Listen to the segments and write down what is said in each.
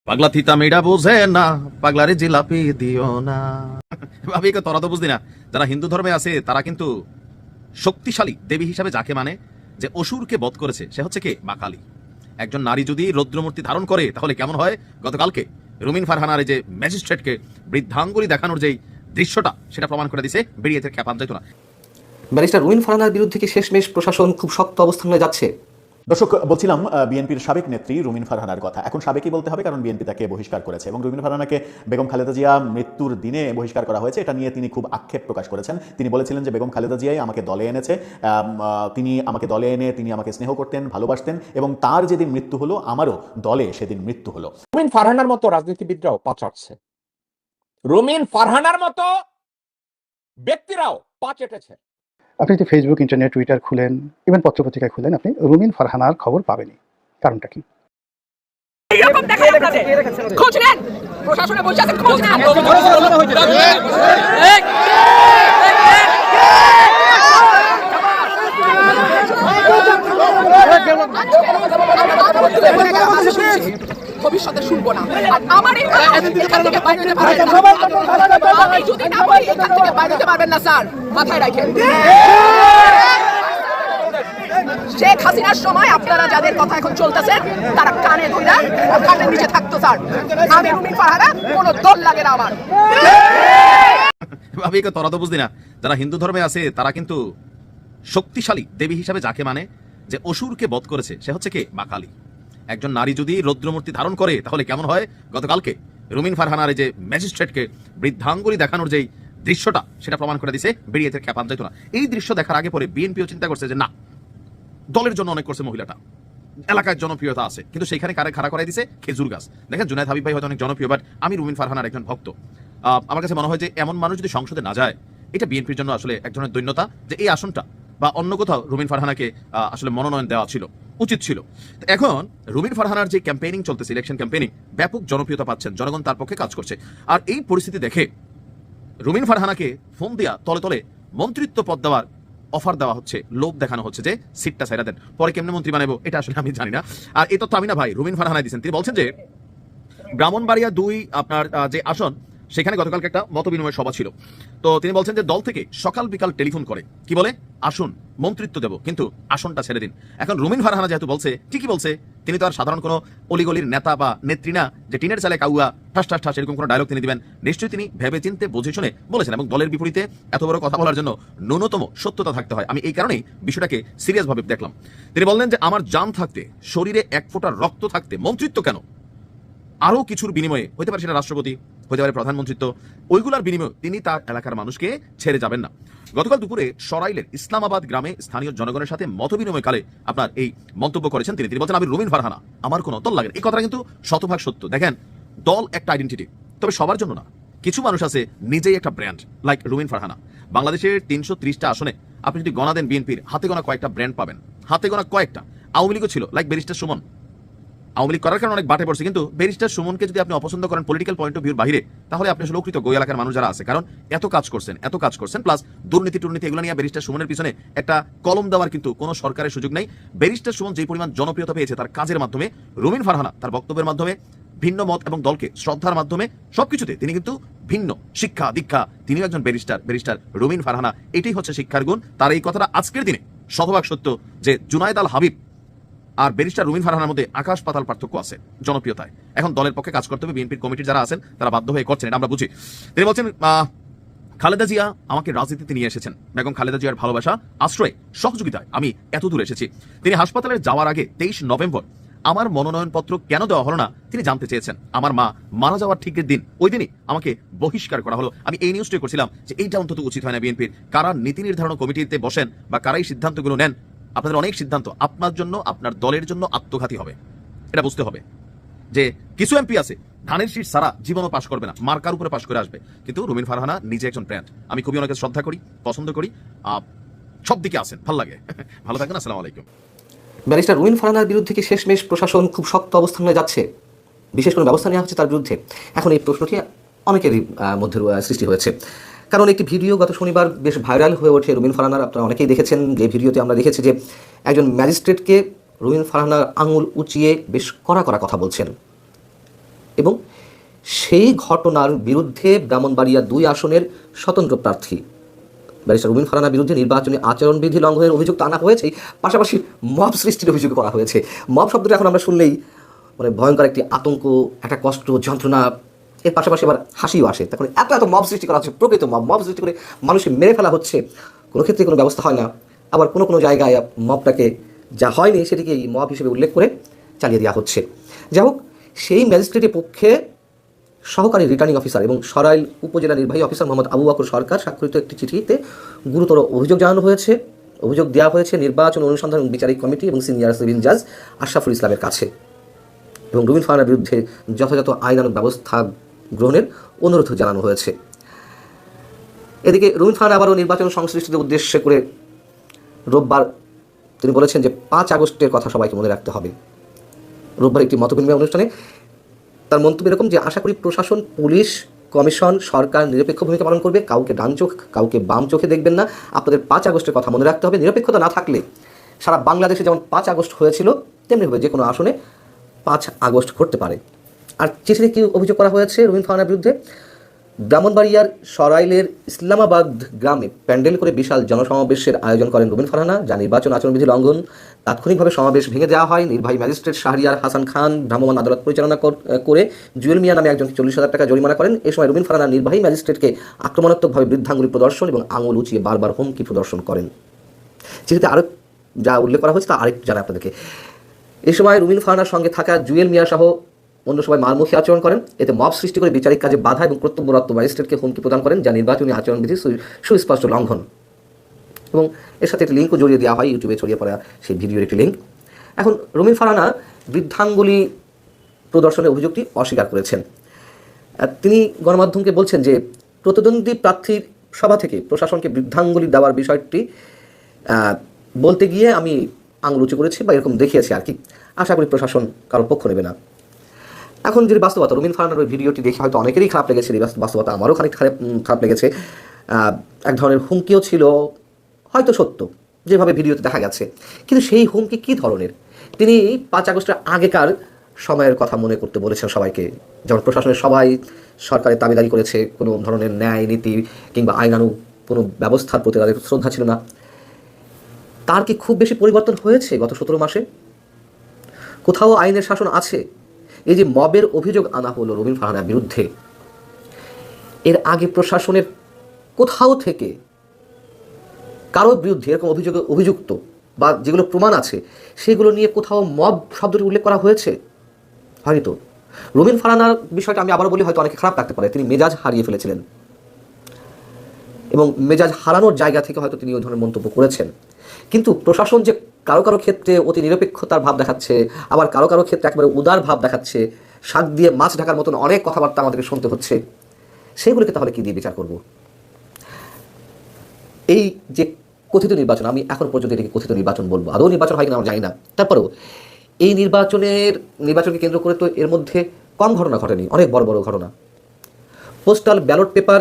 পাগলা থিতা মেয়েটা বোঝে না, পাগলারে জিলাপি দিও না। ভাবি তোরা তো বুঝলি না, যারা হিন্দু ধর্মে আছে তারা কিন্তু শক্তিশালী দেবী হিসাবে যাকে মানে, যে অসুরকে বধ করেছে সে হচ্ছে কে? মা কালী। একজন নারী যদি রৌদ্রমূর্তি ধারণ করে তাহলে কেমন হয়? গতকালকে রুমিন ফারহানার যে ম্যাজিস্ট্রেটকে বৃদ্ধাঙ্গুলি দেখানোর যেই দৃশ্যটা, সেটা প্রমাণ করে দিছে বেরিয়ে খেপান যেত না। ব্যারিস্টার রুমিন ফারহানার বিরুদ্ধে কি শেষমেশ প্রশাসন খুব শক্ত অবস্থানে যাচ্ছে? দর্শক, বলছিলাম বিএনপির সাবেক নেত্রী রুমিন ফারহানার কথা। এখন সাবেকই বলতে হবে, কারণ বিএনপি তাকে বহিষ্কার করেছে এবং রুমিন ফারহানাকে বেগম খালেদা জিয়া মৃত্যুর দিনে বহিষ্কার করা হয়েছে, এটা নিয়ে তিনি খুব আক্ষেপ প্রকাশ করেছেন। তিনি বলেছিলেন যে বেগম খালেদা জিয়াই আমাকে দলে এনেছে, তিনি আমাকে দলে এনে তিনি আমাকে স্নেহ করতেন, ভালোবাসতেন এবং তার যেদিন মৃত্যু হলো আমারও দলে সেদিন মৃত্যু হলো। রুমিন ফারহানার মতো রাজনীতিবিদরাও পা চাটছে, রুমিন ফারহানার মতো ব্যক্তিরাও পা চেটেছে। আপনি যদি ফেসবুক, ইন্টারনেট, টুইটার খুলেন, ইভেন পত্রপত্রিকা খুলেন, আপনি রুমিন ফারহানার খবর পাবেনই। কারণটা কি? খোঁজ নেন, প্রশাসনে বসে আছেন, খোঁজ নেন। ভবিষ্যতে শুনবো না। আর আমার এখান থেকে বাইরে যেতে পারবেন না। আমি যদি না বলি এখান থেকে বাইরে যেতে পারবেন না স্যার, মাথায় রাখেন। শেখ হাসিনার সময় আপনারা যাদের কথা এখন চলতেছেন তারা কানে ধইরা কানের নিচে থাকতো স্যার। আমি রুমিন ফারহানা, কোনো দল লাগে না আমার। ভাবি তোরা তো বুঝলি না, যারা হিন্দু ধর্মে আছে তারা কিন্তু শক্তিশালী দেবী হিসাবে যাকে মানে, যে অসুরকে বধ করেছে সে হচ্ছে কে? মা কালী। একজন নারী যদি রৌদ্রমূর্তি ধারণ করে তাহলে কেমন হয়? গতকালকে রুমিন ফারহানার যে ম্যাজিস্ট্রেটকে বৃদ্ধাঙ্গুলি দেখানোর যেই দৃশ্যটা, সেটা প্রমাণ করে দিছে বেরিয়ে খেপান যেত না। এই দৃশ্য দেখার আগে পরে বিএনপিও চিন্তা করছে যে না, দলের জন্য অনেক করছে মহিলাটা, এলাকায় জনপ্রিয়তা আছে, কিন্তু সেইখানে কারে খাড়া করাই দিছে? খেজুর গাছ। দেখেন, জুনায়েদ হাবিব ভাই হয়তো অনেক জনপ্রিয়, বাট আমি রুমিন ফারহানার একজন ভক্ত। আমার কাছে মনে হয় যে এমন মানুষ যদি সংসদে না যায়, এটা বিএনপির জন্য আসলে এক ধরনের দৈন্যতা, যে এই আসনটা বা অন্য কোথাও রুমিন ফারহানাকে আসলে মনোনয়ন দেওয়া ছিল, উচিত ছিল। এখন রুমিন ফারহানার যে ক্যাম্পেইনিং চলতেছে, ইলেকশন ক্যাম্পেইনিং, ব্যাপক জনপ্রিয়তা পাচ্ছেন, জনগণ তার পক্ষে কাজ করছে। আর এই পরিস্থিতি দেখে রুমিন ফারহানাকে ফোন দিয়া তলে তলে মন্ত্রিত্ব পদ দেওয়ার অফার দেওয়া হচ্ছে, লোভ দেখানো হচ্ছে যে সিটটা ছাইরা দেন, পরে কেমনে মন্ত্রী বানাবো এটা আসলে আমি জানি না। আর এই তথ্য আমি না ভাই, রুমিন ফারহানাই দিচ্ছেন। তিনি বলছেন যে ব্রাহ্মণবাড়িয়া 2 আপনার যে আসন, সেখানে গতকালকে একটা মত বিনিময় সভা ছিল। তো তিনি বলছেন যে দল থেকে সকাল বিকাল টেলিফোন করে, কি বলে? আসুন, মন্ত্রিত্ব দেব, কিন্তু আসনটা ছেড়ে দিন। এখন রুমিন ফারহানা যেহেতু বলছে, ঠিকই বলছে, তিনি তো আর সাধারণ কোনো অলিগলির নেতা বা নেত্রী না যে টিনের চালে কাউয়া ঠাস ঠাস ঠাস এরকম কোনো ডায়লগ তিনি দিবেন। নিশ্চয়ই তিনি ভেবে চিন্তে বুঝে শুনে বলেছেন, এবং দলের বিপরীতে এত বড় কথা বলার জন্য ন্যূনতম সত্যতা থাকতে হয়। আমি এই কারণেই বিষয়টাকে সিরিয়াস ভাবে দেখলাম। তিনি বললেন যে আমার জান থাকতে, শরীরে এক ফোঁটা রক্ত থাকতে মন্ত্রিত্ব কেন? আরো কিছুর বিনিময়ে, হতে পারে সেটা রাষ্ট্রপতি, হতে পারে প্রধানমন্ত্রিত্ব, ওইগুলার বিনিময়ে তিনি তার এলাকার মানুষকে ছেড়ে যাবেন না। গতকাল দুপুরে সরাইলের ইসলামাবাদ গ্রামে স্থানীয় জনগণের সাথে মত বিনিময়কালে আপনার এই মন্তব্য করেছেন তিনি। তিনি বলছেন, আমি রুমিন ফারহানা, আমার কোনো দল লাগে না। এই কথাটা কিন্তু শতভাগ সত্য। দেখেন, দল একটা আইডেন্টিটি, তবে সবার জন্য না। কিছু মানুষ আছে নিজেই একটা ব্র্যান্ড, লাইক রুমিন ফারহানা। বাংলাদেশের 330টা আসনে আপনি যদি গণা দেন, বিএনপির হাতে গোনা কয়েকটা ব্র্যান্ড পাবেন, হাতে গোনা কয়েকটা। আওয়ামী লীগও ছিল, লাইক ব্যারিস্টার সুমন। আওয়ামী লীগ করার কারণে অনেক বাটে পড়ছে, কিন্তু ব্যারিস্টার সুমনকে যদি আপনি অপছন্দ করেন পলিটিক্যাল পয়েন্ট অফ ভিউর বাইরে, তাহলে আপনি আসলে অকৃতজ্ঞ এলাকার মানুষ যারা আছে, কারণ এত কাজ করছেন, প্লাস দুর্নীতি টুর্নীতি এগুলো নিয়ে ব্যারিস্টার সুমনের পিছনে একটা কলম দেওয়ার কিন্তু কোনো সরকারের সুযোগ নেই। ব্যারিস্টার সুমন যে পরিমাণ জনপ্রিয়তা পেয়েছে তার কাজের মাধ্যমে, রুমিন ফারহানা তার বক্তব্যের মাধ্যমে, ভিন্ন মত এবং দলকে শ্রদ্ধার মাধ্যমে, সবকিছুতে তিনি কিন্তু ভিন্ন। শিক্ষা দীক্ষা, তিনিও একজন ব্যারিস্টার রুমিন ফারহানা, এটাই হচ্ছে শিক্ষার গুণ। তার এই কথাটা আজকের দিনে শতভাগ সত্য যে জুনায়েদ আল হাবিব আর ব্যারিস্টার রুমিন ফারহানার মধ্যে আকাশ পাতাল পার্থক্য আছে জনপ্রিয়তায়। এখন দলের পক্ষে কাজ করতে হবে, বিএনপির কমিটির যারা আছেন তারা বাধ্য হয়ে করছেন, এটা আমরা বুঝি। তিনি বলছেন, খালেদা জিয়া আমাকে রাজনীতিতে নিয়ে এসেছেন, বেগম খালেদা জিয়ার ভালোবাসা, আশ্রয়, সহযোগিতায় আমি এত দূর এসেছি। তিনি হাসপাতালে যাওয়ার আগে 23 নভেম্বর আমার মনোনয়নপত্র কেন দেওয়া হলো না তিনি জানতে চেয়েছেন। আমার মা মারা যাওয়ার ঠিক দিন, ওই দিনই আমাকে বহিষ্কার করা হলো। আমি এই নিউজটাই করছিলাম যে এইটা অন্তত উচিত হয় না বিএনপির। কারা নীতি নির্ধারণ কমিটিতে বসেন বা কারাই সিদ্ধান্তগুলো নেন, আপনাদের অনেক সিদ্ধান্ত আপনার জন্য, আপনার দলের জন্য আত্মঘাতী হবে। এটা বুঝতে হবে যে কিছু এমপি আছে ধানের শীষ সারা জীবনও পাশ করবে না, মার্কার উপরে পাশ করে আসবে, কিন্তু রুমিন ফারহানা নিজে একজন ব্র্যান্ড। আমি খুবই অনেকে শ্রদ্ধা করি, পছন্দ করি, সব দিকে আছেন, ভালো লাগে। ভালো থাকেন, আসসালামু আলাইকুম। ব্যারিস্টার রুমিন ফারহানার বিরুদ্ধে কি শেষমেশ প্রশাসন খুব শক্ত অবস্থানে যাচ্ছে? বিশেষ কোনো ব্যবস্থা নেওয়া হচ্ছে তার বিরুদ্ধে? এখন এই প্রশ্নটি অনেকেরই মধ্যে সৃষ্টি হয়েছে, কারণ একটি ভিডিও গত শনিবার বেশ ভাইরাল হয়ে ওঠে রুমিন ফারহানার। আপনারা অনেকেই দেখেছেন, যে ভিডিওতে আমরা দেখেছি যে একজন ম্যাজিস্ট্রেটকে রুমিন ফারহানার আঙুল উঁচিয়ে বেশ কড়া কথা বলছেন। এবং সেই ঘটনার বিরুদ্ধে ব্রাহ্মণবাড়িয়া 2 আসনের স্বতন্ত্র প্রার্থী ব্যারিস্টার রুমিন ফারহানার বিরুদ্ধে নির্বাচনী আচরণবিধি লঙ্ঘনের অভিযোগ আনা হয়েছে, পাশাপাশি মব সৃষ্টির অভিযোগ করা হয়েছে। মব শব্দটা এখন আমরা শুনলেই মানে ভয়ঙ্কর একটি আতঙ্ক, একটা কষ্ট, যন্ত্রণা, এর পাশাপাশি আবার হাসিও আসে। তখন এত এত মব সৃষ্টি করা হচ্ছে, প্রকৃত মব সৃষ্টি করে মানুষকে মেরে ফেলা হচ্ছে, কোনো ক্ষেত্রে কোনো ব্যবস্থা হয় না। আবার কোনো কোনো জায়গায় মবটাকে যা হয়নি সেটিকে এই মব হিসেবে উল্লেখ করে চালিয়ে দেওয়া হচ্ছে। যাই হোক, সেই ম্যাজিস্ট্রেটের পক্ষে সহকারী রিটার্নিং অফিসার এবং সরাইল উপজেলা নির্বাহী অফিসার মোহাম্মদ আবু বকর সরকার স্বাক্ষরিত একটি চিঠিতে গুরুতর অভিযোগ জানানো হয়েছে, অভিযোগ দেওয়া হয়েছে নির্বাচন অনুসন্ধান বিচারিক কমিটি এবং সিনিয়র সিভিল জাজ আশরাফুল ইসলামের কাছে, এবং রুমিন ফারহানার বিরুদ্ধে যথাযথ আইনানুগ ব্যবস্থা গ্রহণের অনুরোধ জানানো হয়েছে। এদিকে রুমিন ফারহানা আবারও নির্বাচন সংশ্লিষ্টদের উদ্দেশ্যে করে রোববার তিনি বলেছেন যে 5 আগস্টের কথা সবাইকে মনে রাখতে হবে। রোববার একটি মতবিনিময় অনুষ্ঠানে তার মন্তব্য এরকম যে আশা করি প্রশাসন, পুলিশ, কমিশন, সরকার নিরপেক্ষ ভূমিকা পালন করবে, কাউকে ডান চোখ কাউকে বাম চোখে দেখবেন না। আপনাদের 5 আগস্টের কথা মনে রাখতে হবে। নিরপেক্ষতা না থাকলে সারা বাংলাদেশে যেমন 5 আগস্ট হয়েছিল তেমনিভাবে যে কোনো আসনে 5 আগস্ট ঘটতে পারে। আর চিঠিতে কি অভিযোগ করা হয়েছে রুমিন ফারহানার বিরুদ্ধে? ব্রাহ্মণবাড়িয়ার সরাইলের ইসলামাবাদ গ্রামে প্যান্ডেল করে বিশাল জনসমাবেশের আয়োজন করেন রুমিন ফারহানা, যা নির্বাচন আচরণবিধি লঙ্ঘন। তাৎক্ষণিকভাবে সমাবেশ ভেঙে দেওয়া হয়। নির্বাহী ম্যাজিস্ট্রেট শাহরিয়ার হাসান খান ভ্রাম্যমাণ আদালত পরিচালনা করে জুয়েল মিয়া নামে একজনকে 40,000 টাকা জরিমানা করেন। এ সময় রুমিন ফারহানা নির্বাহী ম্যাজিস্ট্রেটকে আক্রমণাত্মকভাবে বৃদ্ধাঙ্গুলি প্রদর্শন এবং আঙুল উঁচিয়ে বারবার হুমকি প্রদর্শন করেন। চিঠিতে আরও যা উল্লেখ করা হয়েছে তা আরেকটু জানাই আপনাদেরকে। এ সময় রুমিন ফারহানার সঙ্গে থাকা জুয়েল মিয়া সহ অন্য সবাই মারমুখী আচরণ করেন। এতে মব সৃষ্টি করে বিচারিক কাজে বাধা এবং কর্তব্যরত ম্যাজিস্ট্রেটকে হুমকি প্রদান করেন, যা নির্বাচনী আচরণবিধি সুস্পষ্ট লঙ্ঘন। এবং এর সাথে একটি লিঙ্কও জড়িয়ে দেওয়া হয়, ইউটিউবে ছড়িয়ে পড়া সেই ভিডিওর একটি লিঙ্ক। এখন রুমিন ফারহানা বৃদ্ধাঙ্গুলি প্রদর্শনের অভিযোগটি অস্বীকার করেছেন। তিনি গণমাধ্যমকে বলছেন যে প্রতিদ্বন্দ্বী প্রার্থীর সভা থেকে প্রশাসনকে বৃদ্ধাঙ্গুলি দেওয়ার বিষয়টি বলতে গিয়ে আমি আঙুল উঁচু করেছি বা এরকম দেখিয়েছি আর কি। আশা করি প্রশাসন কারোর পক্ষ নেবে না। এখন যে বাস্তবতা, রুমিন ফারহানার ওই ভিডিওটি দেখে হয়তো অনেকেরই খারাপ লেগেছে, বাস্তবতা আমারও খানিক খারাপ লেগেছে। এক ধরনের হুমকিও ছিল, হয়তো সত্য যেভাবে ভিডিওতে দেখা গেছে, কিন্তু সেই হুমকি কী ধরনের? তিনি 5 আগস্টের আগেকার সময়ের কথা মনে করতে বলেছেন সবাইকে, যেমন প্রশাসনের সবাই সরকারের দাবিদারি করেছে, কোনো ধরনের ন্যায় নীতি কিংবা আইনানুগ কোনো ব্যবস্থার প্রতি তাদের শ্রদ্ধা ছিল না। তার কি খুব বেশি পরিবর্তন হয়েছে গত 17 মাসে? কোথাও আইনের শাসন আছে? এই যে মবের অভিযোগ আনা হলো রুমিন ফারহানার বিরুদ্ধে, এর আগে প্রশাসনের কোথাও থেকে কারোর বিরুদ্ধে এরকম অভিযুক্ত বা যেগুলো প্রমাণ আছে সেগুলো নিয়ে কোথাও মব শব্দটি উল্লেখ করা হয়েছে? হয়নি তো। রুমিন ফারহানার বিষয়টা আমি আবারও বলি, হয়তো অনেকে খারাপ লাগতে পারে, তিনি মেজাজ হারিয়ে ফেলেছিলেন এবং মেজাজ হারানোর জায়গা থেকে হয়তো তিনি ওই ধরনের মন্তব্য করেছেন। কিন্তু প্রশাসন যে কারো কারো ক্ষেত্রে অতি নিরপেক্ষতার ভাব দেখাচ্ছে, আবার কারো কারো ক্ষেত্রে একেবারে উদার ভাব দেখাচ্ছে, শাক দিয়ে মাছ ঢাকার মতন অনেক কথাবার্তা আমাদেরকে শুনতে হচ্ছে, সেগুলোকে তাহলে কি দিয়ে বিচার করব? এই যে কথিত নির্বাচন, আমি এখন পর্যন্ত এটাকে কথিত নির্বাচন বলবো, আদৌ নির্বাচন হয় কিনা আমরা জানি না। তারপরেও এই নির্বাচনকে কেন্দ্র করে তো এর মধ্যে কম ঘটনা ঘটেনি, অনেক বড় বড় ঘটনা। পোস্টাল ব্যালট পেপার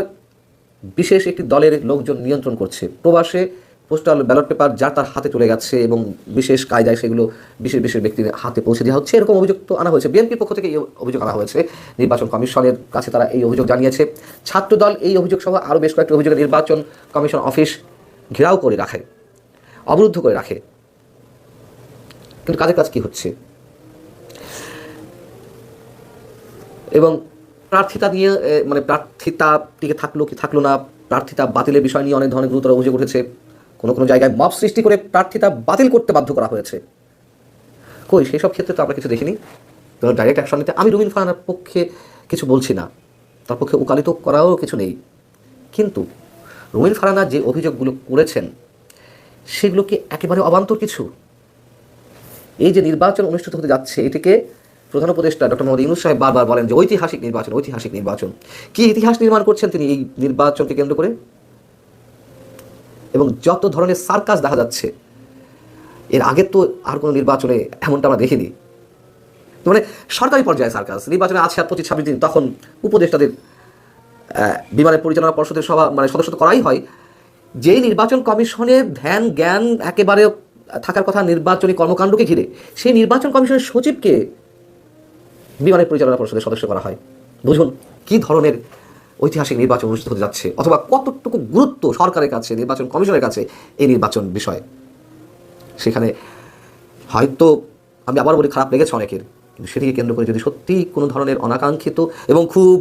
বিশেষ একটি দলের লোকজন নিয়ন্ত্রণ করছে। প্রবাসে পোস্টাল ব্যালট পেপার যার তার হাতে চলে যাচ্ছে এবং বিশেষ কায়দায় সেগুলো বিশেষ বিশেষ ব্যক্তির হাতে পৌঁছে দেওয়া হচ্ছে, এরকম অভিযোগ তো আনা হয়েছে। বিএনপির পক্ষ থেকে এই অভিযোগ আনা হয়েছে, নির্বাচন কমিশনের কাছে তারা এই অভিযোগ জানিয়েছে। ছাত্রদল এই অভিযোগ সহ আরও বেশ কয়েকটি অভিযোগে নির্বাচন কমিশন অফিস ঘেরাও করে রাখে, অবরুদ্ধ করে রাখে। কিন্তু কাজের কাজ কি হচ্ছে? এবং প্রার্থিতা নিয়ে মানে প্রার্থিতা টিকে থাকলো কি থাকলো না, প্রার্থিতা বাতিলের বিষয় নিয়ে অনেক ধরনের গুরুতর অভিযোগ উঠেছে। কোনো কোনো জায়গায় মব সৃষ্টি করে প্রার্থিতা বাতিল করতে বাধ্য করা হয়েছে। কই সেই সব ক্ষেত্রে তো আমরা কিছু দেখিনি, কোনো ডাইরেক্ট অ্যাকশন নিতে। আমি রুমিন ফারহানার পক্ষে কিছু বলছি না, তার পক্ষে উকালিত করাও কিছু নেই, কিন্তু রুমিন ফারহানা যে অভিযোগগুলো করেছেন সেগুলো কি একেবারে অবান্তর কিছু? এই যে নির্বাচন অনুষ্ঠিত হতে যাচ্ছে, এটিকে প্রধান উপদেষ্টা ডক্টর মোহাম্মদ ইউনূস সাহেব বারবার বলেন যে ঐতিহাসিক নির্বাচন, ঐতিহাসিক নির্বাচন। কি ইতিহাস নির্মাণ করছেন তিনি এই নির্বাচনকে কেন্দ্র করে? এবং যত ধরনের সার্কাস দেখা যাচ্ছে, এর আগে তো আর কোনো নির্বাচনে এমনটা আমরা দেখিনি। মানে সরকারি পর্যায়ে সার্কাস, নির্বাচনে আছে আর 25-26 দিন, তখন উপদেষ্টাদের বিমানের পরিচালনা পর্ষদের সভা মানে সদস্য করাই হয়। যেই নির্বাচন কমিশনের ধ্যান জ্ঞান একেবারে থাকার কথা নির্বাচনী কর্মকাণ্ডকে ঘিরে, সেই নির্বাচন কমিশনের সচিবকে বিমানের পরিচালনা পরিষদের সদস্য করা হয়। বুঝুন কি ধরনের ঐতিহাসিক নির্বাচন অনুষ্ঠিত হতে যাচ্ছে, অথবা কতটুকু গুরুত্ব সরকারের কাছে, নির্বাচন কমিশনের কাছে এই নির্বাচন বিষয়। সেখানে হয়তো আমি আবার বলি খারাপ লেগেছে অনেকের, কিন্তু সেটিকে কেন্দ্র করে যদি সত্যি কোনো ধরনের অনাকাঙ্ক্ষিত এবং খুব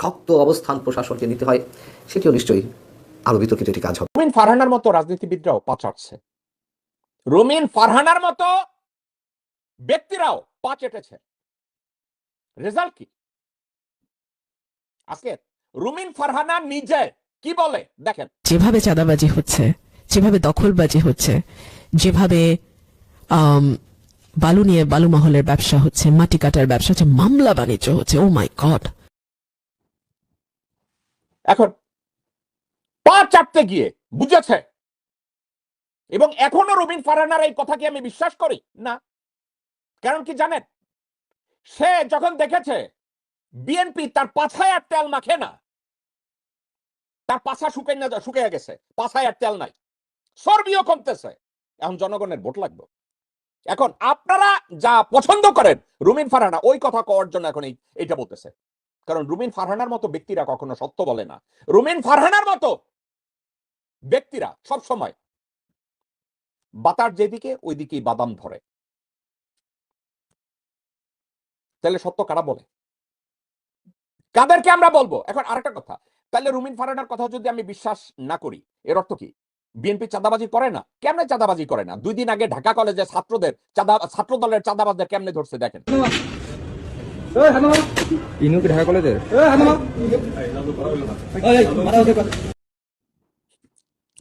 শক্ত অবস্থান প্রশাসনকে নিতে হয়, সেটিও নিশ্চয়ই আরো বিতর্কিত একটি কাজ হবে। রুমিন ফারহানার মতো রাজনীতিবিদরাও পা চাটছে, রুমিন ফারহানার মতো ব্যক্তিরাও পা চেটেছে। রেজাল্ট কি? আজকে রুমিন ফারহানা নিজে কি বলে দেখেন। যেভাবে চাঁদাবাজি হচ্ছে, যেভাবে দখলবাজি হচ্ছে, যেভাবে বালু নিয়ে বালু মহলের ব্যবসা হচ্ছে, মাটি কাটার ব্যবসা হচ্ছে, মামলা বাণিজ্য হচ্ছে, ও মাই গড। এখন পা চাটতে গিয়ে বুঝেছে, এবং এখনো রুমিন ফারহানার এই কথা কি আমি বিশ্বাস করি না। কারণ কি জানেন, সে যখন দেখেছে বিএনপি তার পাছায় আর তেল মাখে না, তার পাছা শুকিয়ে গেছে, পাছায় আর তেল নাই, চর্বিও কমতেছে, এখন জনগণের ভোট লাগবে। এখন আপনারা যা পছন্দ করেন রুমিন ফারহানা ওই কথা কওয়ার জন্য এখন এইটা বলতেছে। কারণ রুমিন ফারহানার মতো ব্যক্তিরা কখনো সত্য বলে না। রুমিন ফারহানার মতো ব্যক্তিরা সব সময় বাতার যেদিকে ওইদিকেই বাদাম ধরে। তাহলে সত্য কারা বলে? কাদেরকে আমরা বলবো? এখন আরেকটা কথা, তাহলে রুমিন ফারহানার কথা যদি আমি বিশ্বাস না করি, এর অর্থ কি বিএনপি চাঁদাবাজি করে না? কেমনে চাঁদাবাজি করে না? 2 দিন আগে ঢাকা কলেজে ছাত্র দলের চাঁদাবাজদের কেমনে ধরছে দেখেন।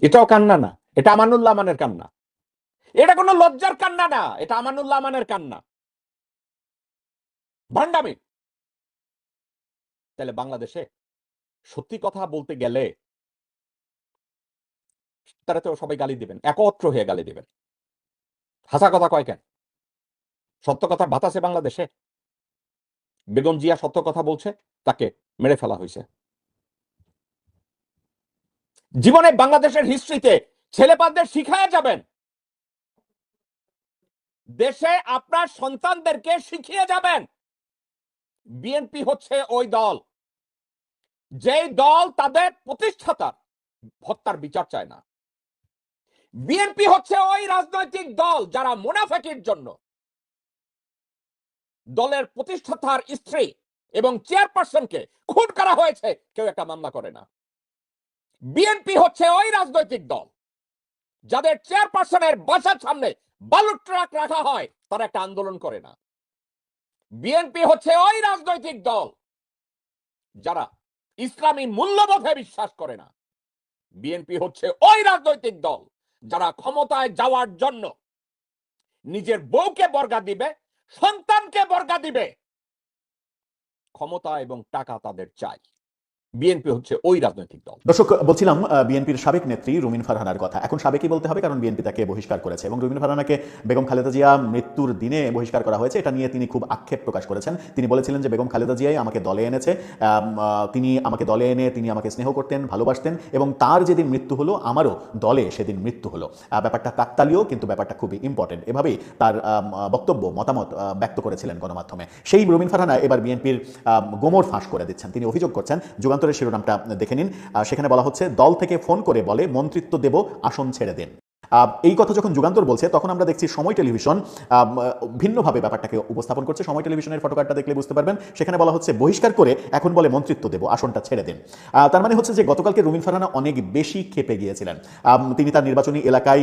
এটাও কান্না না, এটা আমানুল্লাহ আমানের কান্না। এটা কোনো লজ্জার কান্না না, এটা আমানুল্লাহ আমানের কান্না। ভান্ডামি। তাহলে বাংলাদেশে সত্যি কথা বলতে গেলে তারা তো সবাই গালি দিবেন, একত্র হয়ে গালি দিবেন। হাসা কথা কয় কেন? সত্য কথার ভাত আছে বাংলাদেশে? বেগম জিয়া সত্য কথা বলছে, তাকে মেরে ফেলা হয়েছে। জীবনে বাংলাদেশের হিস্ট্রিতে ছেলেপাদের শিখায় যাবেন, দেশে আপনার সন্তানদেরকে শিখিয়ে যাবেন। বিএনপি হচ্ছে ওই দল, যেই দল তাদের প্রতিষ্ঠাতার হত্যার বিচার চায় না। বিএনপি হচ্ছে ওই রাজনৈতিক দল যারা মুনাফিকির জন্য দলের প্রতিষ্ঠাতার স্ত্রী এবং চেয়ারপারসনকে খুন করা হয়েছে, কেউ একটা মামলা করে না। বিএনপি হচ্ছে ওই রাজনৈতিক দল যাদের চেয়ারপারসনের বাসার সামনে বালু ট্রাক রাখা হয়, তারা একটা আন্দোলন করে না। বিএনপি হচ্ছে ওই রাজনৈতিক দল যারা ইসলামী মূল্যবোধে বিশ্বাস করে না। বিএনপি হচ্ছে ওই রাজনৈতিক দল যারা ক্ষমতায় যাওয়ার জন্য নিজের বউকে বর্গা দিবে, সন্তানকে বর্গা দিবে। ক্ষমতা এবং টাকা তাদের চাই। বিএনপি হচ্ছে ওই রাজনৈতিক দল। দর্শক, বলছিলাম বিএনপির সাবেক নেত্রী রুমিন ফারহানার কথা। এখন সাবেকই বলতে হবে, কারণ বিএনপি তাকে বহিষ্কার করেছে এবং রুমিন ফারহানাকে বেগম খালেদা জিয়া মৃত্যুর দিনে বহিষ্কার করা হয়েছে। এটা নিয়ে তিনি খুব আক্ষেপ প্রকাশ করেছেন। তিনি বলেছিলেন যে বেগম খালেদা জিয়াই আমাকে দলে এনেছে, তিনি আমাকে দলে এনে তিনি আমাকে স্নেহ করতেন, ভালোবাসতেন, এবং তার যেদিন মৃত্যু হলো আমারও দলে সেদিন মৃত্যু হলো। ব্যাপারটা কাকতালীয়, কিন্তু ব্যাপারটা খুবই ইম্পর্টেন্ট। এভাবেই তার বক্তব্য, মতামত ব্যক্ত করেছিলেন গণমাধ্যমে। সেই রুমিন ফারহানা এবার বিএনপির গোমর ফাঁস করে দিচ্ছেন। তিনি অভিযোগ করছেন, যুগান্তরের শিরোনামটা দেখে নিন, সেখানে বলা হচ্ছে দল থেকে ফোন করে বলে মন্ত্রিত্ব দেব, আসন ছেড়ে দেন। এই কথা যখন যুগান্তর বলছে, তখন আমরা দেখছি সময় টেলিভিশন ভিন্নভাবে ব্যাপারটাকে উপস্থাপন করছে। সময় টেলিভিশনের ফটোকার্ডটা দেখলে বুঝতে পারবেন, সেখানে বলা হচ্ছে বহিষ্কার করে এখন বলে মন্ত্রিত্ব দেব, আসনটা ছেড়ে দেন। তার মানে হচ্ছে যে গতকালকে রুমিন ফারহানা অনেক বেশি ক্ষেপে গিয়েছিলেন। তিনি তার নির্বাচনী এলাকায়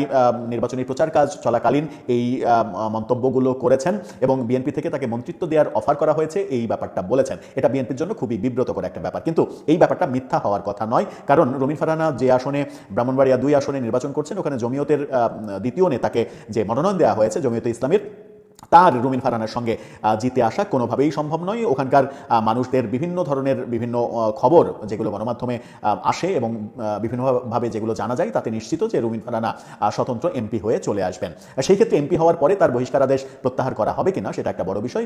নির্বাচনী প্রচার কাজ চলাকালীন এই মন্তব্যগুলো করেছেন এবং বিএনপি থেকে তাকে মন্ত্রিত্ব দেওয়ার অফার করা হয়েছে, এই ব্যাপারটা বলেছেন। এটা বিএনপির জন্য খুবই বিব্রতকর একটা ব্যাপার, কিন্তু এই ব্যাপারটা মিথ্যা হওয়ার কথা নয়। কারণ রুমিন ফারহানা যে আসনে, ব্রাহ্মণবাড়িয়া 2 আসনে নির্বাচন করছেন, ওখানে জমিয়তের দ্বিতীয় নেতাকে যে মনোনয়ন দেওয়া হয়েছে জমিয়তে ইসলামীর, তার রুমিন ফারহানার সঙ্গে জিতে আসা কোনোভাবেই সম্ভব নয়। ওখানকার মানুষদের বিভিন্ন ধরনের বিভিন্ন খবর যেগুলো গণমাধ্যমে আসে এবং বিভিন্নভাবে যেগুলো জানা যায়, তাতে নিশ্চিত যে রুমিন ফারহানা স্বতন্ত্র এমপি হয়ে চলে আসবেন। সেই ক্ষেত্রে এমপি হওয়ার পরে তার বহিষ্কারাদেশ প্রত্যাহার করা হবে কিনা সেটা একটা বড় বিষয়।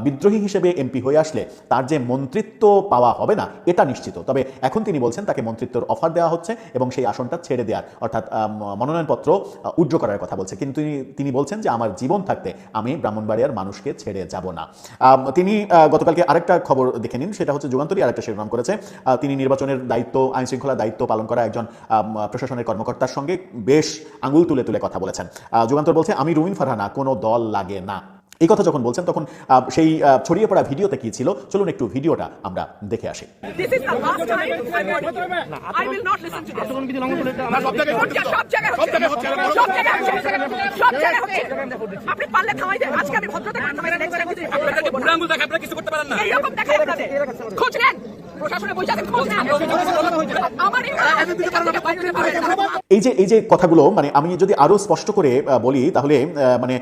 বিদ্রোহী হিসেবে এমপি হয়ে আসলে তার যে মন্ত্রিত্ব পাওয়া হবে না, এটা নিশ্চিত। তবে এখন তিনি বলছেন তাকে মন্ত্রিত্বর অফার দেওয়া হচ্ছে এবং সেই আসনটা ছেড়ে দেওয়ার, অর্থাৎ মনোনয়নপত্র উইথড্র করার কথা বলছে। কিন্তু তিনি বলছেন যে আমার জীবন থাকতে আমি ব্রাহ্মণবাড়িয়ার মানুষকে ছেড়ে যাব না। তিনি গতকালকে আরেকটা খবর দেখে নিন, সেটা হচ্ছে যুগান্তরই আরেকটা শিরোনাম করেছে। তিনি নির্বাচনের দায়িত্ব, আইন শৃঙ্খলা দায়িত্ব পালন করা একজন প্রশাসনের কর্মকর্তার সঙ্গে বেশ আঙুল তুলে তুলে কথা বলেছেন। যুগান্তর বলছে, আমি রুমিন ফারহানা, কোনো দল লাগে না। এই কথা যখন বলছেন তখন সেই ছড়িয়ে পড়া ভিডিওতে কি ছিল, চলুন একটু ভিডিওটা আমরা দেখে আসি। This is the last time I will not listen to this. সব জায়গায় হচ্ছে। আপনি পারলে থামাই দেন। আজকে আমি ভদ্রতা করে থামাই দেন। আপনাদেরকে বুড়ো আঙ্গুল দেখায় আপনারা কিছু করতে পারেন না। এইরকম দেখায় আপনাদের। খোঁজ নেন। প্রশাসনে বসে আছেন, খোঁজ নেন। আমার এই যে কথাগুলো, মানে আমি যদি আরো স্পষ্ট করে বলি তাহলে মানে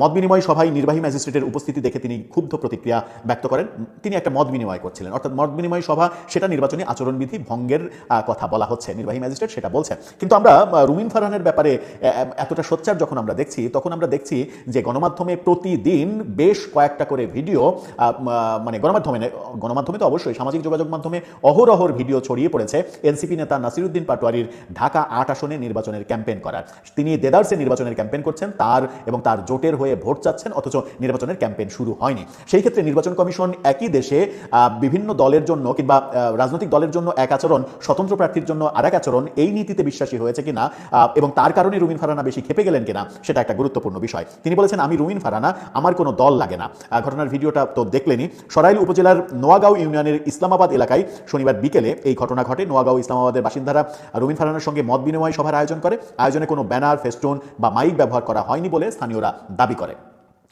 মত বিনিময় সভায় নির্বাহী ম্যাজিস্ট্রেটের উপস্থিতি দেখে তিনি ক্ষুব্ধ প্রতিক্রিয়া ব্যক্ত করেন। তিনি একটা মত বিনিময় করছিলেন, অর্থাৎ মত বিনিময় সভা, সেটা নির্বাচনী আচরণবিধি ভঙ্গের কথা বলা হচ্ছে, নির্বাহী ম্যাজিস্ট্রেট সেটা বলছেন। কিন্তু আমরা রুমিন ফারহানের ব্যাপারে এতটা সোচ্চার যখন আমরা দেখছি, তখন আমরা দেখছি যে গণমাধ্যমে প্রতিদিন বেশ কয়েকটা করে ভিডিও, মানে গণমাধ্যমে তো অবশ্যই, সামাজিক যোগাযোগ মাধ্যমে অহরহর ভিডিও ছড়িয়ে পড়েছে এনসিপি নেতা নাসিরউদ্দিন পাটোয়ারির ঢাকা 8 আসনে নির্বাচনের ক্যাম্পেইন করার। তিনি দেদারসে নির্বাচনের ক্যাম্পেইন করছেন, তার এবং তার জোটের হয়ে ভোট চাচ্ছেন, অথচ নির্বাচনের ক্যাম্পেইন শুরু হয়নি। সেই ক্ষেত্রে নির্বাচন কমিশন একই দেশে বিভিন্ন দলের জন্য কিংবা রাজনৈতিক দলের জন্য এক আচরণ, স্বতন্ত্র প্রার্থীর জন্য আরেক আচরণ, এই নীতিতে বিশ্বাসী হয়েছে কিনা এবং তার কারণে রুমিন ফারহানা বেশি খেপে গেলেন কিনা, সেটা একটা গুরুত্বপূর্ণ বিষয়। তিনি বলেছেন, আমি রুমিন ফারহানা, আমার কোনো দল লাগে না। ঘটনার ভিডিওটা তো দেখলেনি। সরাইল উপজেলার নোয়াগাঁও ইউনিয়নের ইসলামাবাদ এলাকায় শনিবার বিকেলে এই ঘটনা ঘটে। নোয়াগাঁও ইসলামাবাদের বাসিন্দারা রুমিন ফারহানার সঙ্গে মত বিনিময় সভার আয়োজন করে। আয়োজনে কোনো ব্যানার, ফেস্টুন বা মাইক ব্যবহার করা হয়নি বলে স্থানীয়রা দাবি করে।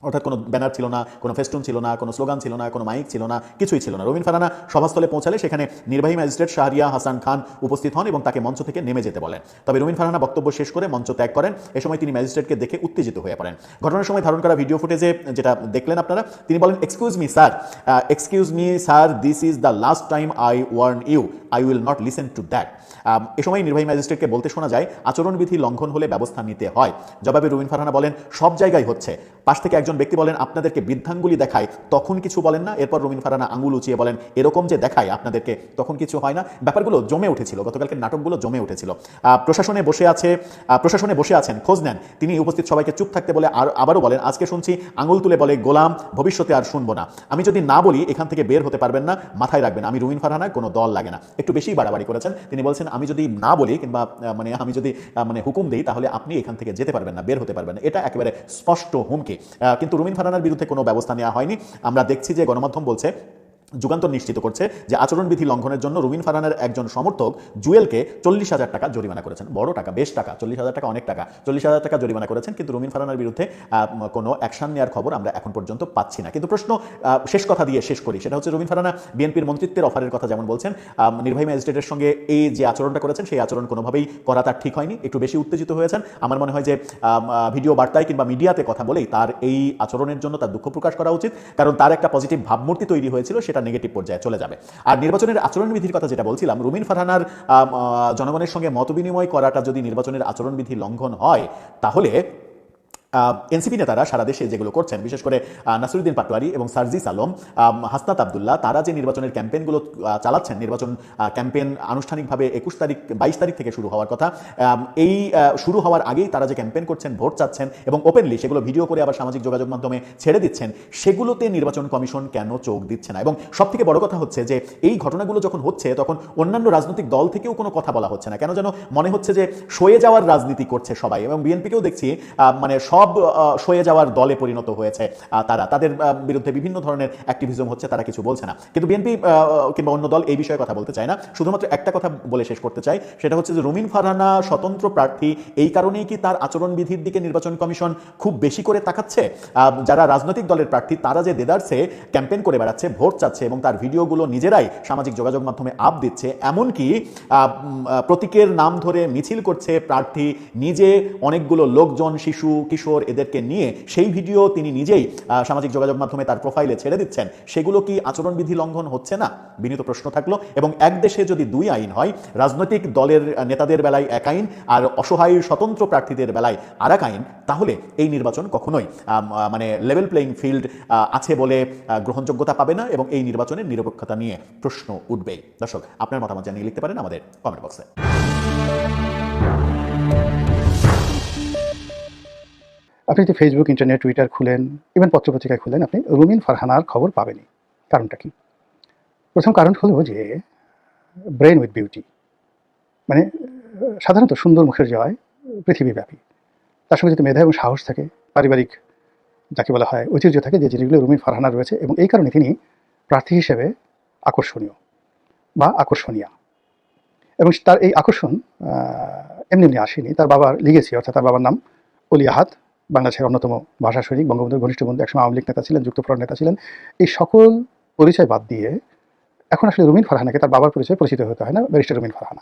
অর্থাৎ কোনো ব্যানার ছিল না, কোনো ফেস্টুন ছিল না, কোনো স্লোগান ছিল না, কোনো মাইক ছিল না, কিছুই ছিল না। রুমিন ফারহানা সভাস্থলে পৌঁছালে সেখানে নির্বাহী ম্যাজিস্ট্রেট শাহরিয়া হাসান খান উপস্থিত হন এবং তাকে মঞ্চ থেকে নেমে যেতে বলেন। তবে রুমিন ফারহানা বক্তব্য শেষ করে মঞ্চ ত্যাগ করেন। এ সময় তিনি ম্যাজিস্ট্রেটকে দেখে উত্তেজিত হয়ে পড়েন। ঘটনার সময় ধারণ করা ভিডিও ফুটেজে যেটা দেখলেন আপনারা, তিনি বলেন, excuse me sir, this is the last time I warn you, I will not listen to that. এ সময় নির্বাহী ম্যাজিস্ট্রেটকে বলতে শোনা যায়, আচরণবিধি লঙ্ঘন হলে ব্যবস্থা নিতে হয়। জবাবে রুমিন ফারহানা বলেন, সব জায়গায় হচ্ছে। পাশ থেকে একজন ব্যক্তি বলেন, আপনাদেরকে বৃদ্ধাঙ্গুলি দেখায়, তখন কিছু বলেন না। এরপর রুমিন ফারহানা আঙ্গুল উঁচিয়ে বলেন, এরকম যে দেখায় আপনাদেরকে, তখন কিছু হয় না। ব্যাপারগুলো জমে উঠেছিল, গতকালকের নাটকগুলো জমে উঠেছিল। প্রশাসনে বসে আছেন, খোঁজ নেন। তিনি উপস্থিত সবাইকে চুপ থাকতে বলে আবারও বলেন, আজকে শুনছি আঙ্গুল তুলে বলে গোলাম, ভবিষ্যতে আর শুনবো না। আমি যদি না বলি এখান থেকে বের হতে পারবেন না, মাথায় রাখবেন, আমি রুমিন ফারহানা, কোনো দল লাগে না। একটু বেশি বাড়াবাড়ি করেছেন। তিনি বলছেন, আমি যদি না বলি কিংবা আমি যদি হুকুম দিই, তাহলে আপনি এখান থেকে যেতে পারবেন না, বের হতে পারবেন না। এটা একেবারে স্পষ্ট হুমকি। কিন্তু রুমিন ফারহানার বিরুদ্ধে কোনো ব্যবস্থা নেওয়া হয়নি। আমরা দেখছি যে গণমাধ্যম বলছে, যুগান্তর নিশ্চিত করছে যে আচরণবিধি লঙ্ঘনের জন্য রুমিন ফারহানার একজন সমর্থক জুয়েলকে 40,000 টাকা জরিমানা করেছেন। বড় টাকা, বেশ টাকা, 40,000 টাকা অনেক টাকা। 40,000 টাকা জরিমানা করেছেন, কিন্তু রুমিন ফারহানার বিরুদ্ধে কোনো অ্যাকশন নেওয়ার খবর আমরা এখন পর্যন্ত পাচ্ছি না। কিন্তু প্রশ্ন, শেষ কথা দিয়ে শেষ করি, সেটা হচ্ছে রুমিন ফারহানা বিএনপির মন্ত্রিত্বের অফারের কথা যেমন বলছেন, নির্বাহী ম্যাজিস্ট্রেটের সঙ্গে এই যে আচরণটা করেছেন, সেই আচরণ কোনোভাবেই করা তার ঠিক হয়নি। একটু বেশি উত্তেজিত হয়েছেন। আমার মনে হয় যে ভিডিও বার্তায় কিংবা মিডিয়াতে কথা বলেই তার এই আচরণের জন্য তার দুঃখ প্রকাশ করা উচিত, কারণ তার একটা পজিটিভ ভাবমূর্তি তৈরি হয়েছিল, সেটা নেগেটিভ পর্যায়ে চলে যাবে। আর নির্বাচনের আচরণবিধির কথা যেটা বলছিলাম, রুমিন ফারহানার জনগণের সঙ্গে মতবিনিময় করাটা যদি নির্বাচনের আচরণবিধি লঙ্ঘন হয়, তাহলে এনসিপি নেতারা সারা দেশে যেগুলো করছেন, বিশেষ করে নাসিরউদ্দিন পাটোয়ারি এবং সার্জিস আলম, হাসনাত আবদুল্লাহ, তারা যে নির্বাচনের ক্যাম্পেইনগুলো চালাচ্ছেন, নির্বাচন ক্যাম্পেইন আনুষ্ঠানিকভাবে 22 তারিখ থেকে শুরু হওয়ার কথা, এই শুরু হওয়ার আগেই তারা যে ক্যাম্পেইন করছেন, ভোট চাচ্ছেন এবং ওপেনলি সেগুলো ভিডিও করে আবার সামাজিক যোগাযোগ মাধ্যমে ছেড়ে দিচ্ছেন, সেগুলোতে নির্বাচন কমিশন কেন চোখ দিচ্ছে না? এবং সব থেকে বড় কথা হচ্ছে যে এই ঘটনাগুলো যখন হচ্ছে, তখন অন্যান্য রাজনৈতিক দল থেকেও কোনো কথা বলা হচ্ছে না। কেন যেন মনে হচ্ছে যে সয়ে যাওয়ার রাজনীতি করছে সবাই, এবং বিএনপিকেও দেখছি সব সয়ে যাওয়ার দলে পরিণত হয়েছে। তাদের বিরুদ্ধে বিভিন্ন ধরনের অ্যাক্টিভিজম হচ্ছে, তারা কিছু বলছে না। কিন্তু বিএনপি কিংবা অন্য দল এই বিষয়ে কথা বলতে চায় না। শুধুমাত্র একটা কথা বলে শেষ করতে চাই, সেটা হচ্ছে যে রুমিন ফারহানা স্বতন্ত্র প্রার্থী, এই কারণেই কি তার আচরণবিধির দিকে নির্বাচন কমিশন খুব বেশি করে তাকাচ্ছে? যারা রাজনৈতিক দলের প্রার্থী, তারা যে দেদারসে ক্যাম্পেইন করে বেড়াচ্ছে, ভোট চাচ্ছে এবং তার ভিডিওগুলো নিজেরাই সামাজিক যোগাযোগ মাধ্যমে আপ দিচ্ছে, এমনকি প্রতীকের নাম ধরে মিছিল করছে প্রার্থী নিজে, অনেকগুলো লোকজন, শিশু, কিশোর, এদেরকে নিয়ে সেই ভিডিও তিনি নিজেই সামাজিক যোগাযোগ মাধ্যমে তার প্রোফাইলে ছেড়ে দিচ্ছেন, সেগুলো কি আচরণবিধি লঙ্ঘন হচ্ছে না? বিনীত প্রশ্ন থাকলো। এবং এক দেশে যদি দুই আইন হয়, রাজনৈতিক দলের নেতাদের বেলায় এক আইন আর অসহায় স্বতন্ত্র প্রার্থীদের বেলায় আর এক আইন, তাহলে এই নির্বাচন কখনোই লেভেল প্লেইং ফিল্ড আছে বলে গ্রহণযোগ্যতা পাবে না এবং এই নির্বাচনের নিরপেক্ষতা নিয়ে প্রশ্ন উঠবেই। দর্শক, আপনার মতামত জানিয়ে লিখতে পারেন আমাদের কমেন্ট বক্সে। আপনি যদি ফেসবুক, ইন্টারনেট, টুইটার খুলেন, ইভেন পত্রপত্রিকায় খুলেন, আপনি রুমিন ফারহানার খবর পাবেনই। কারণটা কি? প্রথম কারণ হলো যে ব্রেন উইথ বিউটি, মানে সাধারণত সুন্দর মুখের জয় পৃথিবীব্যাপী। তার সঙ্গে যদি মেধা এবং সাহস থাকে, পারিবারিক যাকে বলা হয় ঐতিহ্য থাকে, যে জিনিসগুলো রুমিন ফারহানা রয়েছে, এবং এই কারণে তিনি প্রার্থী হিসেবে আকর্ষণীয় বা আকর্ষণীয়া। এবং তার এই আকর্ষণ এমনি এমনি আসেনি। তার বাবার লিগেসি, অর্থাৎ তার বাবার নাম অলি আহাদ, বাংলাদেশের অন্যতম ভাষা সৈনিক, বঙ্গবন্ধুর ঘনিষ্ঠ বন্ধু, একসময় আওয়ামী লীগ নেতা ছিলেন, যুক্তফ্রন্ট নেতা ছিলেন। এই সকল পরিচয় বাদ দিয়ে এখন আসলে রুমিন ফারহানাকে তার বাবার পরিচয়ে পরিচিত হতে হয় না, ব্যারিস্টার রুমিন ফারহানা।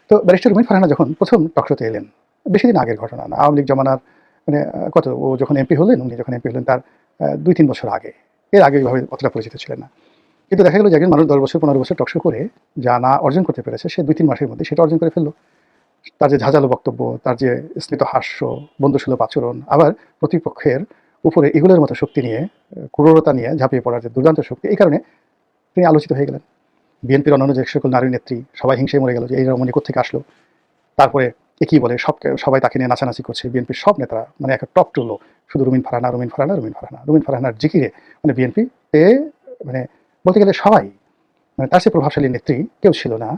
তো ব্যারিস্টার রুমিন ফারহানা যখন প্রথম টকশোতে এলেন, বেশি দিন আগের ঘটনা না, আওয়ামী লীগ জমানার মানে কত, ও যখন এমপি হলেন, উনি যখন এমপি হলেন তার 2-3 বছর আগে, এর আগে এইভাবে অতটা পরিচিত ছিলেন না। কিন্তু দেখা গেল যে একজন মানুষ 10 বছর 15 বছর টকশো করে যা না অর্জন করতে পেরেছে, সে 2-3 মাসের মধ্যে সেটা অর্জন করে ফেললো। তার যে ঝাঁঝালো বক্তব্য, তার যে স্মিত হাস্য, বন্ধুসুলভ আচরণ, আবার প্রতিপক্ষের উপরে এগুলোর মতো শক্তি নিয়ে, ক্রূরতা নিয়ে ঝাঁপিয়ে পড়ার যে দুর্দান্ত শক্তি, এই কারণে তিনি আলোচিত হয়ে গেলেন। বিএনপির অন্যান্য যে সকল নারী নেত্রী সবাই হিংসে মরে গেল যে এই রমণী কোত্থেকে আসলো। তারপরে কি বলে সবাই তাকে নিয়ে নাচানাচি করছে। বিএনপির সব নেতারা মানে একটা টপ টুলো, শুধু রুমিন ফারহানা, রুমিন ফারহানা, রুমিন ফারহানা, রুমিন ফারহানার জিকিরে মানে বিএনপি মানে বলতে গেলে সবাই, মানে তার চেয়ে প্রভাবশালী নেত্রী কেউ ছিল না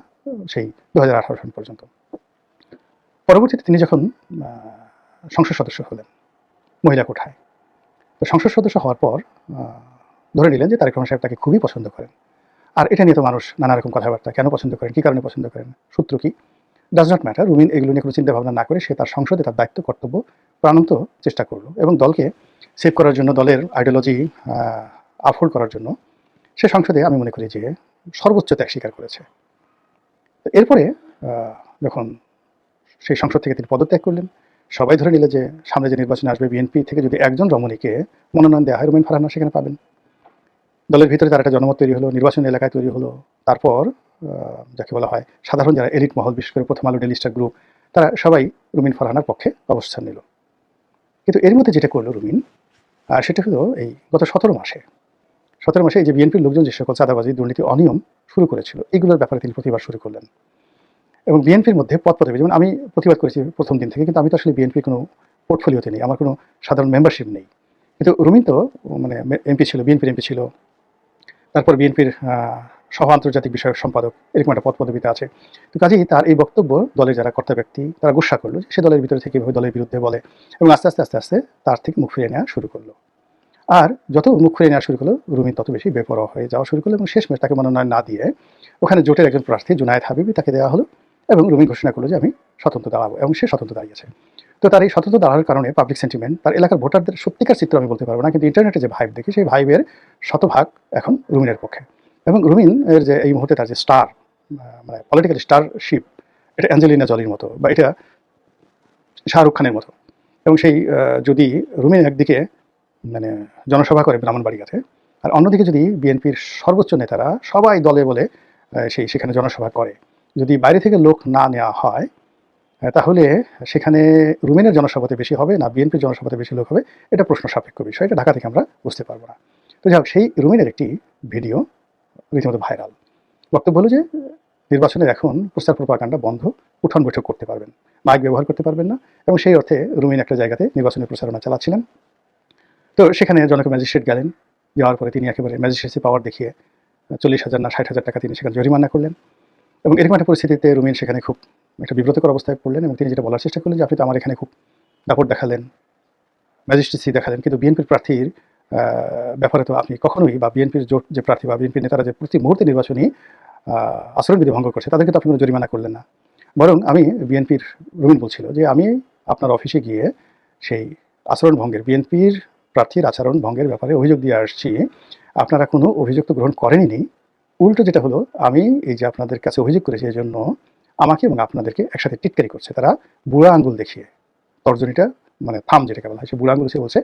সেই 2018 সাল পর্যন্ত। পরবর্তীতে তিনি যখন সংসদ সদস্য হলেন মহিলা কোঠায়, তো সংসদ সদস্য হওয়ার পর ধরে নিলেন যে তারেক রহমান সাহেব তাকে খুবই পছন্দ করেন। আর এটা নিয়ে তো মানুষ নানা রকম কথাবার্তা, কেন পছন্দ করেন, কী কারণে পছন্দ করেন, সূত্র কি, ডাজ নট ম্যাটার। রুমিন এগুলো নিয়ে কোনো চিন্তা ভাবনা না করে সে তার সংসদে তার দায়িত্ব কর্তব্য প্রাণান্ত চেষ্টা করলো, এবং দলকে সেভ করার জন্য, দলের আইডিওলজি আপহোল্ড করার জন্য সে সংসদে আমি মনে করি যে সর্বোচ্চ ত্যাগ স্বীকার করেছে। এরপরে যখন সেই সংসদ থেকে তিনি পদত্যাগ করলেন, সবাই ধরে নিলে যে সামনে যে নির্বাচনে আসবে, বিএনপি থেকে যদি একজন রমণীকে মনোনয়ন দেওয়া হয়, রুমিন ফারহানা সেখানে পাবেন। দলের ভিতরে তার একটা জনমত তৈরি হলো, নির্বাচনী এলাকায় তৈরি হলো। তারপর যাকে বলা হয় সাধারণ যারা এলিট মহল, বিশেষ করে প্রথম আলো, ডেইলি স্টার গ্রুপ, তারা সবাই রুমিন ফারহানার পক্ষে অবস্থান নিল। কিন্তু এর মধ্যে যেটা করলো রুমিন, সেটা হলো এই গত 17 মাসে এই যে বিএনপির লোকজন যে সকল চাঁদাবাজি, দুর্নীতি, অনিয়ম শুরু করেছিল, এগুলোর ব্যাপারে তিনি প্রতিবাদ শুরু করলেন। এবং বিএনপির মধ্যে পদবি, যেমন আমি প্রতিবাদ করেছি প্রথম দিন থেকে, কিন্তু আমি তো আসলে বিএনপির কোনো পোর্টফোলিওতে নেই, আমার কোনো সাধারণ মেম্বারশিপ নেই। কিন্তু রুমিন তো মানে এমপি ছিল, বিএনপির এমপি ছিল, তারপর বিএনপির সহ আন্তর্জাতিক বিষয়ক সম্পাদক, এরকম একটা পদবিতে আছে। তো কাজেই তার এই বক্তব্য দলের যারা কর্তা ব্যক্তি তারা গুসা করলো, সে দলের ভিতরে থেকে এভাবে দলের বিরুদ্ধে বলে, এবং আস্তে আস্তে তার থেকে মুখ ফিরিয়ে নেওয়া শুরু করলো। আর যত মুখ ফিরিয়ে নেওয়া শুরু করলো, রুমিন তত বেশি বেপরোয়া হয়ে যাওয়া শুরু করলো, এবং শেষমেশ তাকে মনোনয়ন না দিয়ে ওখানে জোটের একজন প্রার্থী জুনায়েদ হাবিবি তাকে দেওয়া হলো, এবং রুমিন ঘোষণা করলো যে আমি স্বতন্ত্র দাঁড়াবো, এবং সে স্বতন্ত্র দাঁড়িয়েছে। তো তার এই স্বতন্ত্র দাঁড়ানোর কারণে পাবলিক সেন্টিমেন্ট, তার এলাকার ভোটারদের সত্যিকার চিত্র আমি বলতে পারবো না, কিন্তু ইন্টারনেটে যে ভাইব দেখি, সেই ভাইবের শতভাগ এখন রুমিনের পক্ষে। এবং রুমিন এর যে এই মুহূর্তে তার যে স্টার, মানে পলিটিক্যাল স্টারশিপ, এটা অ্যাঞ্জেলিনা জলির মতো, বা এটা শাহরুখ খানের মতো। এবং সেই যদি রুমিন একদিকে মানে জনসভা করে ব্রাহ্মণবাড়িয়াতে, আর অন্যদিকে যদি বিএনপির সর্বোচ্চ নেতারা সবাই দলে বলে সেখানে জনসভা করে, যদি বাইরে থেকে লোক না নেওয়া হয়, তাহলে সেখানে রুমিনের জনসভাতে বেশি হবে না বিএনপির জনসভাতে বেশি লোক হবে, এটা প্রশ্ন সাপেক্ষ বিষয়, এটা ঢাকা থেকে আমরা বুঝতে পারবো না। তো যাই হোক, সেই রুমিনের একটি ভিডিও রীতিমতো ভাইরাল। বক্তব্য হলো যে নির্বাচনের এখন প্রচার প্রপাগান্ডা বন্ধ, উঠোন বৈঠক করতে পারবেন, মাইক ব্যবহার করতে পারবেন না, এবং সেই অর্থে রুমিন একটা জায়গাতে নির্বাচনের প্রচারণা চালাচ্ছিলেন। তো সেখানে জনক ম্যাজিস্ট্রেট গেলেন, যাওয়ার পরে তিনি একেবারে ম্যাজিস্ট্রেসি পাওয়ার দেখিয়ে 40,000 না 60,000 টাকা তিনি সেখানে জরিমানা করলেন। এবং এরকম একটা পরিস্থিতিতে রুমিন সেখানে খুব একটা বিব্রতকর অবস্থায় পড়লেন, এবং তিনি যেটা বলার চেষ্টা করলেন যে আপনি তো আমার এখানে খুব দাপট দেখালেন, ম্যাজিস্ট্রেসি দেখালেন, কিন্তু বিএনপির প্রার্থীর ব্যাপারে তো আপনি কখনোই, বা বিএনপির জোট যে প্রার্থী বা বিএনপির নেতারা যে প্রতি মুহূর্তে নির্বাচনী আচরণবিধি ভঙ্গ করছে, তাদেরকে তো আপনি কোনো জরিমানা করলেন না। বরং আমি বিএনপির, রুমিন বলছিল যে আমি আপনার অফিসে গিয়ে সেই আচরণ ভঙ্গের, বিএনপির প্রার্থীর আচরণ ভঙ্গের ব্যাপারে অভিযোগ দিয়ে আসছি, আপনারা কোনো অভিযোগ তো গ্রহণ করেননি। উল্টো যেটা হলো, আমি এই যে আপনাদের কাছে অভিযোগ করেছি, এই জন্য আমাকে এবং আপনাদেরকে একসাথে টিটকারি করছে, তারা বুড়া আঙ্গুল দেখিয়ে, তর্জনীটা মানে থাম যেটাকে বলা হয়, সে বুড়া আঙ্গুল সে বলছে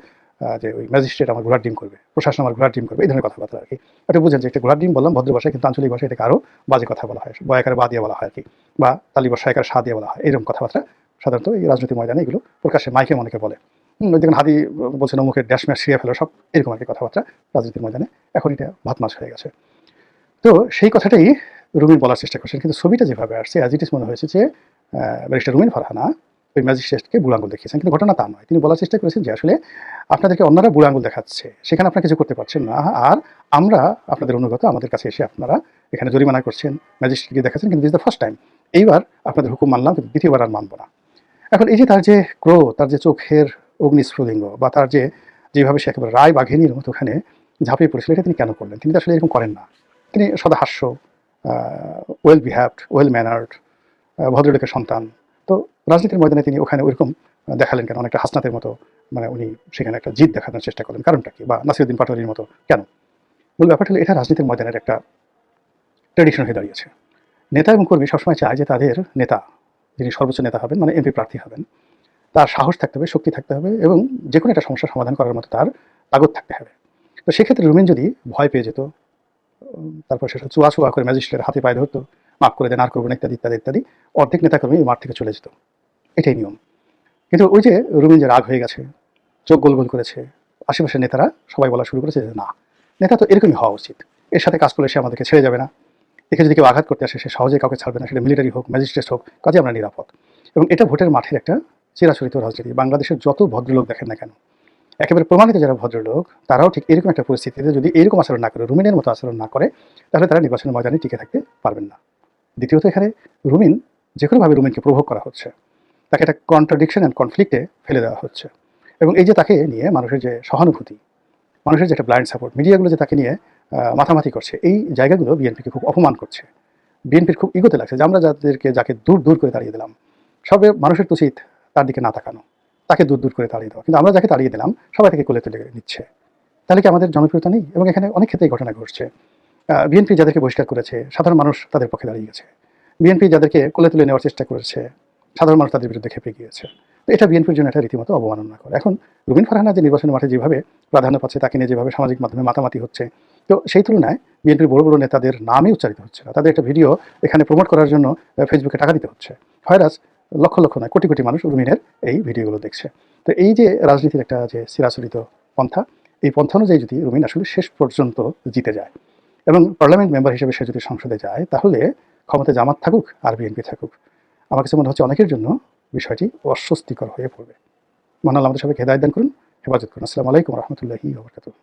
যে ওই ম্যাজিস্ট্রেট আমার ঘোড়ার ডিম করবে, প্রশাসন আমার ঘোড়ার ডিম করবে, এই ধরনের কথাবার্তা আর কি। এটা বুঝেন যে একটা ঘোড়ার ডিম বললাম ভদ্র ভাষায়, কিন্তু আঞ্চলিক ভাষায় এটাকে আরও বাজে কথা বলা হয়, বয়াকারে বা দিয়ে বলা হয় আর কি, বা তালিবর শায়কার সা দিয়ে বলা হয়। এরকম কথাবার্তা সাধারণত এই রাজনৈতিক ময়দানে এগুলো প্রকাশ্যে মাইকে অনেকে বলে। ওই দেখুন হাদি বলছেন অমুকের ড্যাশ ম্যাশ ছিঁড়ে ফেলো, সব এরকম আর কি কথাবার্তা রাজনীতির ময়দানে এখন এটা ভাত মাছ হয়ে গেছে। তো সেই কথাটাই রুমিন বলার চেষ্টা করছেন, কিন্তু ছবিটা যেভাবে আসছে অ্যাজ ইট ইজ মনে হয়েছে যে ব্যারিস্টার রুমিন ফারহানা ওই ম্যাজিস্ট্রেটকে বুড়ো আঙুল দেখিয়েছেন, কিন্তু ঘটনা তা নয়। তিনি বলার চেষ্টা করেছেন যে আসলে আপনাদেরকে অন্যরা বুড়ো আঙুল দেখাচ্ছে, সেখানে আপনারা কিছু করতে পারছেন না, আর আমরা আপনাদের অনুগত, আমাদের কাছে এসে আপনারা এখানে জরিমানা করছেন, ম্যাজিস্ট্রেটকে দেখাচ্ছেন, কিন্তু দিস দ্য ফার্স্ট টাইম। এইবার আপনাদের হুকুম মানলাম, কিন্তু দ্বিতীয়বার আর মানব না। এখন এই যে তার যে ক্রোধ, তার যে চোখের অগ্নিস্ফুলিঙ্গ, বা তার যেভাবে সে একেবারে রায় বাঘিনীর মতো ওখানে ঝাঁপিয়ে পড়েছিল, এটা তিনি কেন করলেন? তিনি তো আসলে এরকম করেন না। তিনি সদা হাস্য, ওয়েল বিহেভড, ওয়েল ম্যানার্ড, ভদ্রলোকের সন্তান। তো রাজনীতির ময়দানে তিনি ওখানে ওইরকম দেখালেন কেন? অনেকটা হাসনাতের মতো, মানে উনি সেখানে একটা জিদ দেখানোর চেষ্টা করলেন, কারণটা কি? বা নাসিরুদ্দিন পাটোয়ারির মতো কেন? মূল ব্যাপারটা হলো এটা রাজনীতির ময়দানের একটা ট্রেডিশন হয়ে দাঁড়িয়েছে। নেতা এবং কর্মী সবসময় চায় যে তাদের নেতা, যিনি সর্বোচ্চ নেতা হবেন, মানে এমপি প্রার্থী হবেন, তার সাহস থাকতে হবে, শক্তি থাকতে হবে, এবং যে কোনো একটা সমস্যার সমাধান করার মতো তার তাগদ থাকতে হবে। তো সেক্ষেত্রে রুমিন যদি ভয় পেয়ে যেত, তারপর সেটা চুয়া করে ম্যাজিস্ট্রেটের হাতে পায়ে ধরতো, মাফ করে দেন, আর করবেন, ইত্যাদি ইত্যাদি ইত্যাদি, অর্ধেক নেতাকর্মী এই মাঠ থেকে চলে যেত। এটাই নিয়ম। কিন্তু ওই যে রুমিন যে রাগ হয়ে গেছে, চোখ গোল গোল করেছে, আশেপাশের নেতারা সবাই বলা শুরু করেছে যে না, নেতা তো এরকমই হওয়া উচিত, এর সাথে কাজ করলে সে আমাদেরকে ছেড়ে যাবে না, একে যদি কেউ আঘাত করতে আসে সে সহজে কাউকে ছাড়বে না, সেটা মিলিটারি হোক, ম্যাজিস্ট্রেট হোক, কাজে আমরা নিরাপদ। এবং এটা ভোটের মাঠের একটা চিরাচরিত রাজনীতি। বাংলাদেশের যত ভদ্রলোক দেখেন না কেন, একেবারে প্রমাণিত যারা ভদ্রলোক, তারাও ঠিক এরকম একটা পরিস্থিতিতে যদি এরকম আচরণ না করে, রুমিনের মতো আচরণ না করে, তাহলে তারা নির্বাচনের ময়দানে টিকে থাকতে পারবেন না। দ্বিতীয়ত, এখানে রুমিন যে কোনোভাবে রুমিনকে প্রভোগ করা হচ্ছে, তাকে একটা কন্ট্রাডিকশন অ্যান্ড কনফ্লিক্টে ফেলে দেওয়া হচ্ছে। এবং এই যে তাকে নিয়ে মানুষের যে সহানুভূতি, মানুষের যে একটা ব্লাইন্ড সাপোর্ট, মিডিয়াগুলো যে তাকে নিয়ে মাথামাতি করছে, এই জায়গাগুলো বিএনপিকে খুব অপমান করছে। বিএনপির খুব ইগোতে লাগছে যে আমরা যাকে দূর দূর করে তাড়িয়ে দিলাম, সবে মানুষের তো উচিত তার দিকে না তাকানো, তাকে দূর দূর করে তাড়িয়ে দেওয়া, কিন্তু আমরা যাকে তাড়িয়ে দিলাম সবাই তাকে কোলে তুলে নিচ্ছে। তাহলে কি আমাদের জনপ্রিয়তা নেই? এবং এখানে অনেক ক্ষেত্রে এই ঘটনা ঘটছে। বিএনপি যাদেরকে বহিষ্কার করেছে, সাধারণ মানুষ তাদের পক্ষে দাঁড়িয়ে গেছে। বিএনপি যাদেরকে কোলে তুলে নেওয়ার চেষ্টা করেছে, সাধারণ মানুষ তাদের বিরুদ্ধে খেপে গিয়েছে। তো এটা বিএনপির জন্য একটা রীতিমতো অবমাননা করে। এখন রুমিন ফারহানা যে নির্বাচনের মাঠে যেভাবে প্রাধান্য পাচ্ছে, তাকে নিয়ে যেভাবে সামাজিক মাধ্যমে মাতামাতি হচ্ছে, তো সেই তুলনায় বিএনপির বড় বড় নেতাদের নামই উচ্চারিত হচ্ছে না। তাদের একটা ভিডিও এখানে প্রমোট করার জন্য ফেসবুকে টাকা দিতে হচ্ছে, ভাইরাস লক্ষ লক্ষ নয়, কোটি কোটি মানুষ রুমিনের এই ভিডিওগুলো দেখছে। তো এই যে রাজনীতির একটা যে চিরাচরিত পন্থা, এই পন্থা অনুযায়ী যদি রুমিন আসলে শেষ পর্যন্ত জিতে যায় এবং পার্লামেন্ট মেম্বার হিসেবে সে যদি সংসদে যায়, তাহলে ক্ষমতায় জামাত থাকুক আর বিএনপি থাকুক, আমার কাছে মনে হচ্ছে অনেকের জন্য বিষয়টি অস্বস্তিকর হয়ে পড়বে। মহান আল্লাহ আমাদের সবাইকে হেদায়েত দান করুন, হেফাজত করুন। আসসালামু আলাইকুম রহমতুল্লাহি ওয়া বারাকাতুহু।